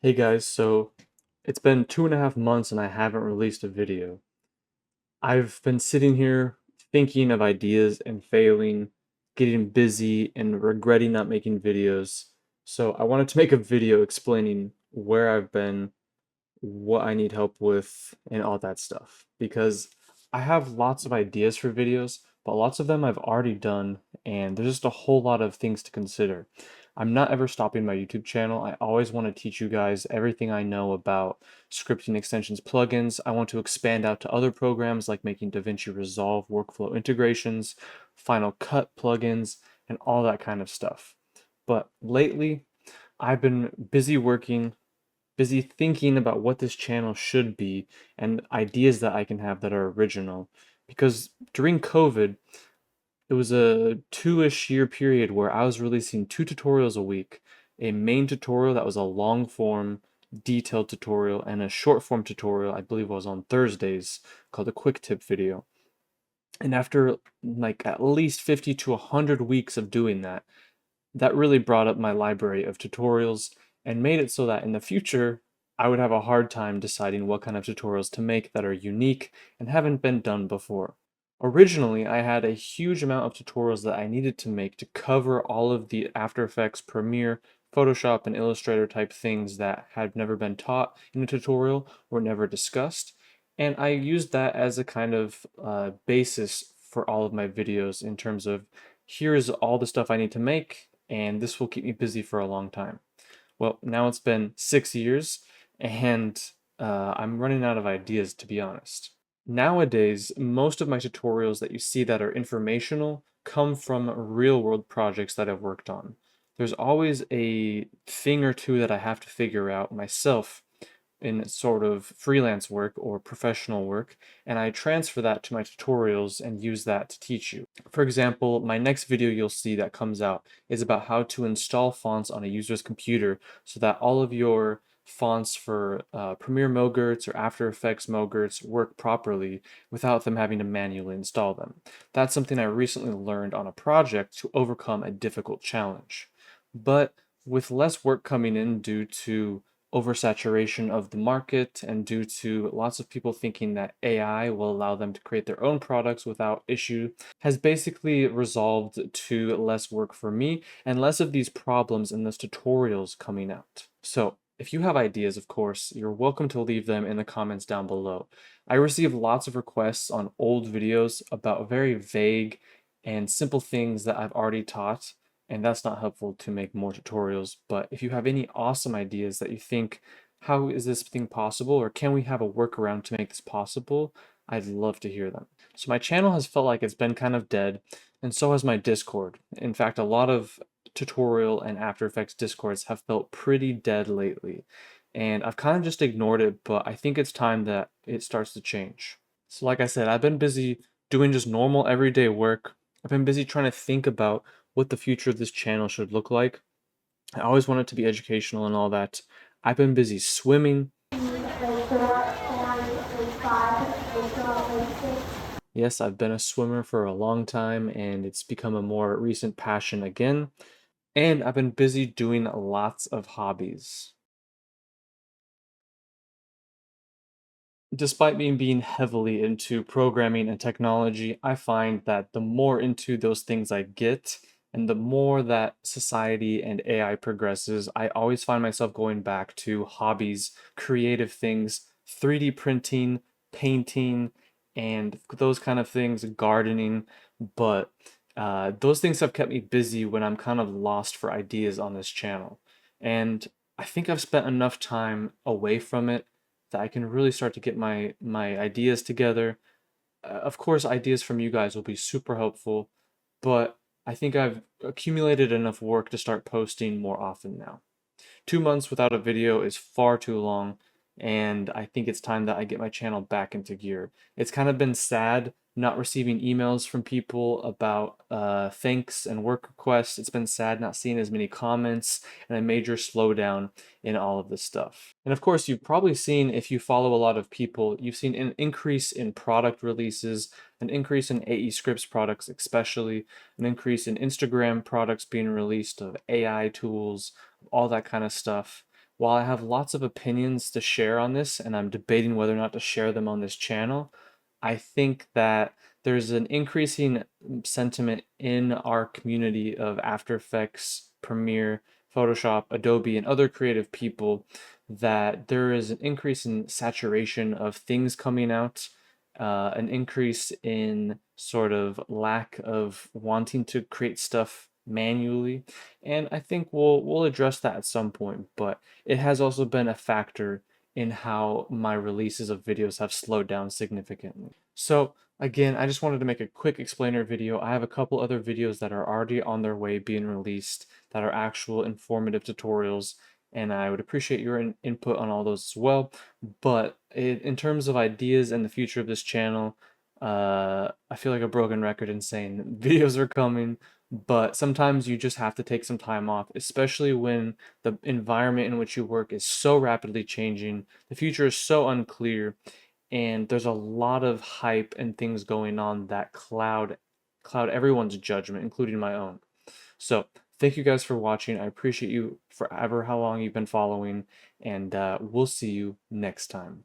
Hey guys, so it's been 2.5 months and I haven't released a video. I've been sitting here thinking of ideas and failing, getting busy and regretting not making videos. So I wanted to make a video explaining where I've been, what I need help with, and all that stuff. Because I have lots of ideas for videos, but lots of them I've already done, and there's just a whole lot of things to consider. I'm not ever stopping my YouTube channel. I always want to teach you guys everything I know about scripting extensions plugins. I want to expand out to other programs like making DaVinci Resolve workflow integrations, Final Cut plugins, and all that kind of stuff. But lately, I've been busy working, busy thinking about what this channel should be and ideas that I can have that are original. Because during COVID, it was a two-ish year period where I was releasing 2 tutorials a week, a main tutorial that was a long form, detailed tutorial, and a short form tutorial, I believe was on Thursdays, called a quick tip video. And after like at least 50 to 100 weeks of doing that, that really brought up my library of tutorials and made it so that in the future, I would have a hard time deciding what kind of tutorials to make that are unique and haven't been done before. Originally, I had a huge amount of tutorials that I needed to make to cover all of the After Effects, Premiere, Photoshop, and Illustrator type things that had never been taught in a tutorial or never discussed. And I used that as a kind of basis for all of my videos in terms of here's all the stuff I need to make, and this will keep me busy for a long time. Well, now it's been 6 years, and I'm running out of ideas, to be honest. Nowadays, most of my tutorials that you see that are informational come from real world projects that I've worked on. There's always a thing or two that I have to figure out myself in sort of freelance work or professional work, and I transfer that to my tutorials and use that to teach you. For example, my next video you'll see that comes out is about how to install fonts on a user's computer so that all of your fonts for Premiere Mogurts or After Effects Mogurts work properly without them having to manually install them. That's something I recently learned on a project to overcome a difficult challenge. But with less work coming in due to oversaturation of the market and due to lots of people thinking that AI will allow them to create their own products without issue, has basically resolved to less work for me and less of these problems in those tutorials coming out. So if you have ideas, of course, you're welcome to leave them in the comments down below. I receive lots of requests on old videos about very vague and simple things that I've already taught, and that's not helpful to make more tutorials. But if you have any awesome ideas that you think, how is this thing possible, or can we have a workaround to make this possible, I'd love to hear them. So my channel has felt like it's been kind of dead, and so has my Discord. In fact, a lot of tutorial and After Effects Discords have felt pretty dead lately, and I've kind of just ignored it, but I think it's time that it starts to change. So like I said, I've been busy doing just normal everyday work. I've been busy trying to think about what the future of this channel should look like. I always want it to be educational and all that. I've been busy swimming. Yes, I've been a swimmer for a long time and it's become a more recent passion again. And I've been busy doing lots of hobbies. Despite me being heavily into programming and technology, I find that the more into those things I get, and the more that society and AI progresses, I always find myself going back to hobbies, creative things, 3D printing, painting, and those kind of things, gardening. But those things have kept me busy when I'm kind of lost for ideas on this channel. And I think I've spent enough time away from it that I can really start to get my ideas together. Of course, ideas from you guys will be super helpful, but I think I've accumulated enough work to start posting more often now. 2 months without a video is far too long, and I think it's time that I get my channel back into gear. It's kind of been sad not receiving emails from people about thanks and work requests. It's been sad not seeing as many comments and a major slowdown in all of this stuff. And of course, you've probably seen, if you follow a lot of people, you've seen an increase in product releases, an increase in AE Scripts products especially, an increase in Instagram products being released of AI tools, all that kind of stuff. while I have lots of opinions to share on this, and I'm debating whether or not to share them on this channel, I think that there's an increasing sentiment in our community of After Effects, Premiere, Photoshop, Adobe, and other creative people that there is an increase in saturation of things coming out, an increase in sort of lack of wanting to create stuff manually, and I think we'll address that at some point. But it has also been a factor in how my releases of videos have slowed down significantly. So again, I just wanted to make a quick explainer video. I have a couple other videos that are already on their way being released that are actual informative tutorials, and I would appreciate your input on all those as well. But in terms of ideas and the future of this channel, I feel like a broken record in saying videos are coming, but sometimes you just have to take some time off, especially when the environment in which you work is so rapidly changing, the future is so unclear, and there's a lot of hype and things going on that cloud everyone's judgment, including my own. So thank you guys for watching. I appreciate you forever how long you've been following, and we'll see you next time.